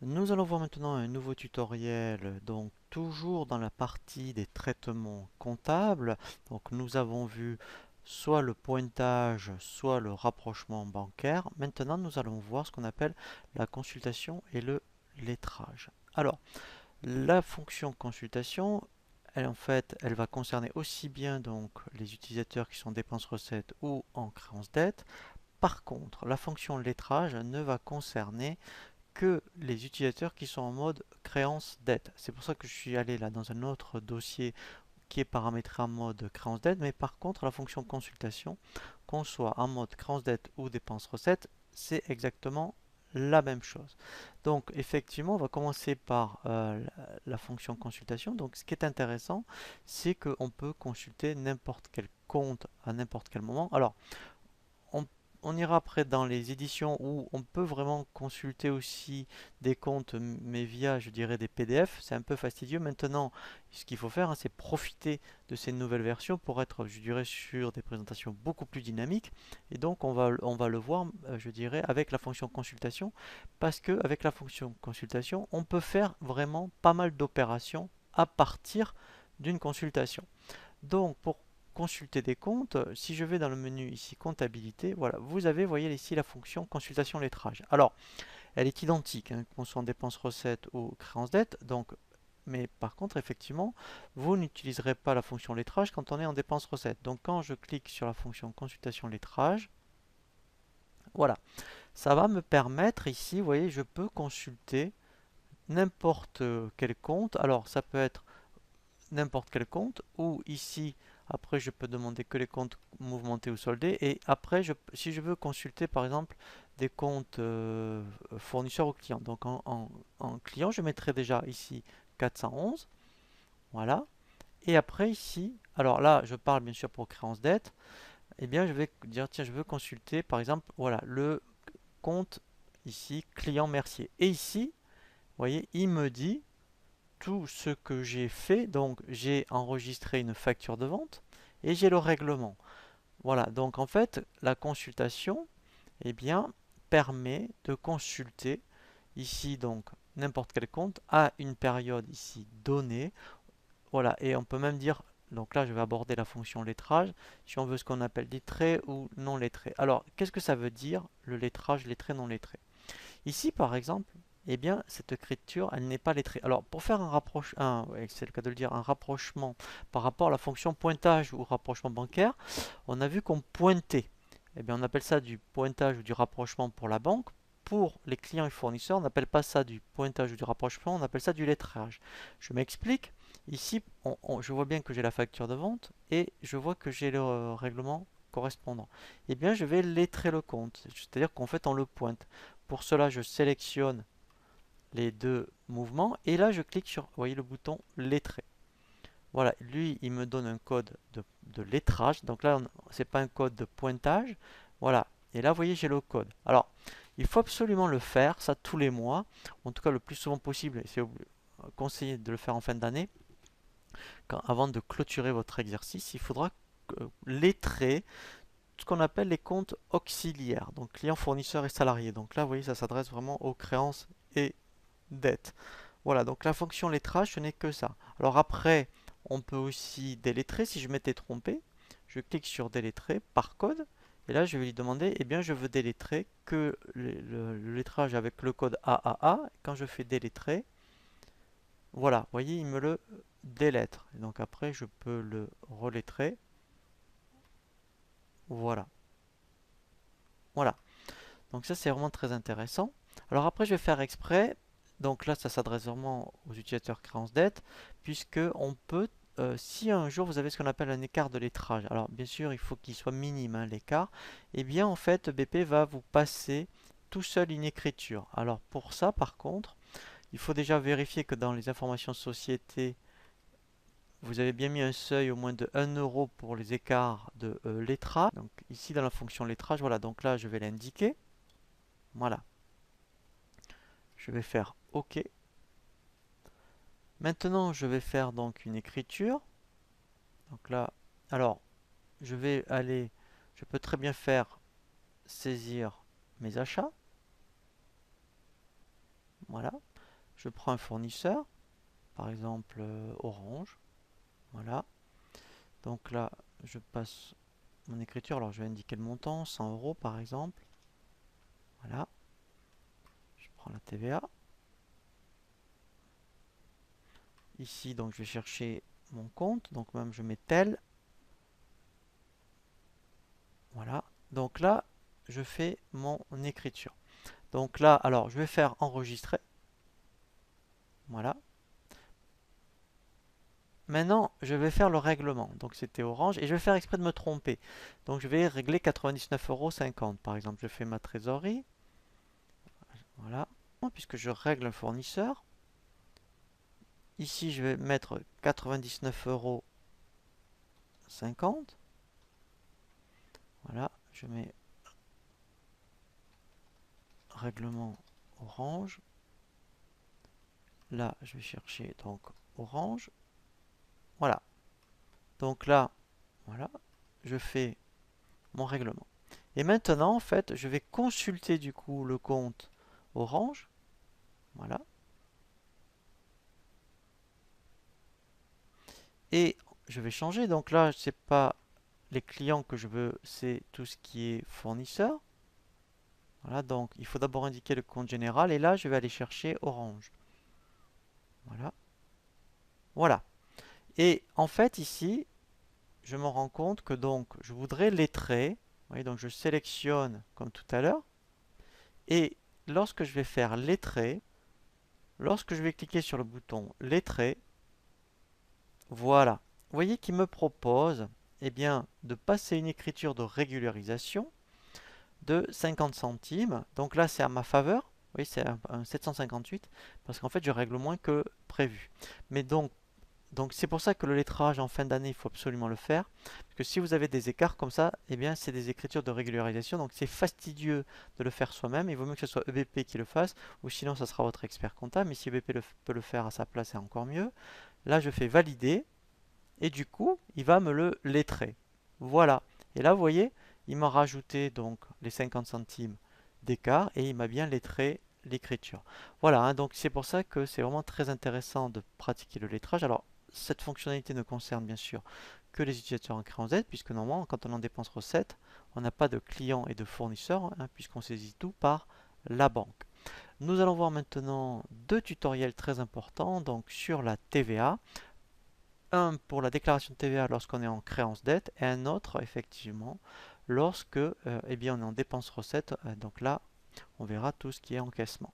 Nous allons voir maintenant un nouveau tutoriel, donc toujours dans la partie des traitements comptables. Donc nous avons vu soit le pointage, soit le rapprochement bancaire. Maintenant nous allons voir ce qu'on appelle la consultation et le lettrage. Alors, la fonction consultation, elle, en fait, elle va concerner aussi bien donc les utilisateurs qui sont dépenses-recettes ou en créance-dette. Par contre, la fonction lettrage ne va concerner que les utilisateurs qui sont en mode créance-dette. C'est pour ça que je suis allé là dans un autre dossier qui est paramétré en mode créance-dette, mais par contre la fonction consultation, qu'on soit en mode créance-dette ou dépense-recette, c'est exactement la même chose. Donc effectivement, on va commencer par la fonction consultation. Donc ce qui est intéressant, c'est qu'on peut consulter n'importe quel compte à n'importe quel moment. Alors, on, on ira après dans les éditions où on peut vraiment consulter aussi des comptes, mais via, je dirais, des PDF. C'est un peu fastidieux. Maintenant, ce qu'il faut faire, hein, c'est profiter de ces nouvelles versions pour être, je dirais, sur des présentations beaucoup plus dynamiques. Et donc, on va le voir, je dirais, avec la fonction consultation, parce que avec la fonction consultation, on peut faire vraiment pas mal d'opérations à partir d'une consultation. Donc, pour consulter des comptes, si je vais dans le menu ici comptabilité, voilà, vous avez, voyez ici la fonction consultation lettrage. Alors, elle est identique, hein, qu'on soit en dépenses recettes ou créance dette, donc, mais par contre, effectivement, vous n'utiliserez pas la fonction lettrage quand on est en dépenses recettes. Donc, quand je clique sur la fonction consultation lettrage, voilà, ça va me permettre ici, vous voyez, je peux consulter n'importe quel compte. Alors, ça peut être n'importe quel compte, ou ici, après, je peux demander que les comptes mouvementés ou soldés, et après, si je veux consulter, par exemple, des comptes fournisseurs ou clients, donc en client, je mettrai déjà ici 411, voilà, et après ici, alors là, je parle bien sûr pour créance dette, et bien, je vais dire, tiens, je veux consulter, par exemple, voilà, le compte ici, client Mercier, et ici, vous voyez, il me dit tout ce que j'ai fait. Donc j'ai enregistré une facture de vente et j'ai le règlement. Voilà, donc en fait, la consultation, eh bien, permet de consulter ici donc n'importe quel compte à une période ici donnée. Voilà, et on peut même dire, donc là je vais aborder la fonction lettrage, si on veut ce qu'on appelle lettré ou non lettré. Alors, qu'est-ce que ça veut dire le lettrage, lettré, non lettré? Ici, par exemple, eh bien, cette écriture, elle n'est pas lettrée. Alors, pour faire un rapprochement, ouais, c'est le cas de le dire, un rapprochement par rapport à la fonction pointage ou rapprochement bancaire, on a vu qu'on pointait. Eh bien, on appelle ça du pointage ou du rapprochement pour la banque. Pour les clients et fournisseurs, on n'appelle pas ça du pointage ou du rapprochement, on appelle ça du lettrage. Je m'explique. Ici, je vois bien que j'ai la facture de vente et je vois que j'ai le règlement correspondant. Eh bien, je vais lettrer le compte. C'est-à-dire qu'en fait, on le pointe. Pour cela, je sélectionne les deux mouvements et là, je clique sur, vous voyez, le bouton lettrer. Voilà, lui, il me donne un code de lettrage. Donc là, c'est pas un code de pointage. Voilà. Et là, vous voyez, j'ai le code. Alors, il faut absolument le faire, ça tous les mois, en tout cas le plus souvent possible. Et c'est conseillé de le faire en fin d'année. Avant de clôturer votre exercice, il faudra lettrer ce qu'on appelle les comptes auxiliaires, donc clients, fournisseurs et salariés. Donc là, vous voyez, ça s'adresse vraiment aux créances et dettes. Voilà, donc la fonction lettrage, ce n'est que ça. Alors après, on peut aussi délettrer. Si je m'étais trompé, je clique sur délettrer par code. Et là, je vais lui demander, eh bien, je veux délettrer que le lettrage avec le code AAA. Quand je fais délettrer, voilà, vous voyez, il me le délettre. Et donc après, je peux le relettrer. Voilà. Voilà. Donc ça, c'est vraiment très intéressant. Alors après, je vais faire exprès. Donc là, ça s'adresse vraiment aux utilisateurs créance dette, puisque on peut, si un jour vous avez ce qu'on appelle un écart de lettrage, alors bien sûr, il faut qu'il soit minime, hein, l'écart, et bien en fait, BP va vous passer tout seul une écriture. Alors pour ça, par contre, il faut déjà vérifier que dans les informations société, vous avez bien mis un seuil au moins de 1 € pour les écarts de lettrage. Donc ici, dans la fonction lettrage, voilà, donc là, je vais l'indiquer. Voilà. Je vais faire OK. Maintenant, je vais faire donc une écriture. Donc là, alors, je vais aller, je peux très bien faire saisir mes achats. Voilà. je prends un fournisseur, par exemple Orange. Voilà. Donc là, je passe mon écriture. Alors, je vais indiquer le montant, 100 euros par exemple. Voilà. Je prends la TVA. Ici, donc, je vais chercher mon compte. Donc, même, je mets tel. Voilà. Donc là, je fais mon écriture. Donc là, alors, je vais faire enregistrer. Voilà. Maintenant, je vais faire le règlement. Donc, c'était orange. Et je vais faire exprès de me tromper. Donc, je vais régler 99,50 € par exemple. Je fais ma trésorerie. Voilà. Puisque je règle un fournisseur. Ici, je vais mettre 99,50 €. Voilà. Je mets règlement orange. Là, je vais chercher donc orange. Voilà. Donc là, voilà, je fais mon règlement. Et maintenant, en fait, je vais consulter du coup le compte Orange. Voilà. Et je vais changer. Donc là, c'est pas les clients que je veux, c'est tout ce qui est fournisseur. Voilà, donc il faut d'abord indiquer le compte général. Et là, je vais aller chercher Orange. Voilà. Voilà. Et en fait, ici, je me rends compte que donc je voudrais lettrer. Vous voyez, donc je sélectionne comme tout à l'heure. Et lorsque je vais faire lettrer, lorsque je vais cliquer sur le bouton lettrer, voilà. Vous voyez qu'il me propose eh bien, de passer une écriture de régularisation de 50 centimes. Donc là, c'est à ma faveur. Oui, c'est un 758 parce qu'en fait, je règle moins que prévu. Mais donc c'est pour ça que le lettrage en fin d'année, il faut absolument le faire. Parce que si vous avez des écarts comme ça, eh bien, c'est des écritures de régularisation. Donc c'est fastidieux de le faire soi-même. Il vaut mieux que ce soit EBP qui le fasse, ou sinon, ça sera votre expert comptable. Mais si EBP peut le faire à sa place, c'est encore mieux. Là, je fais valider. Et du coup, il va me le lettrer. Voilà. Et là, vous voyez, il m'a rajouté donc les 50 centimes d'écart et il m'a bien lettré l'écriture. Voilà, hein, donc c'est pour ça que c'est vraiment très intéressant de pratiquer le lettrage. Alors, cette fonctionnalité ne concerne bien sûr que les utilisateurs en créance Z, puisque normalement, quand on en dépense recette, on n'a pas de client et de fournisseur, hein, puisqu'on saisit tout par la banque. Nous allons voir maintenant deux tutoriels très importants donc sur la TVA. Un pour la déclaration de TVA lorsqu'on est en créance dette et un autre effectivement lorsque eh bien, on est en dépense recette. Donc là, on verra tout ce qui est encaissement.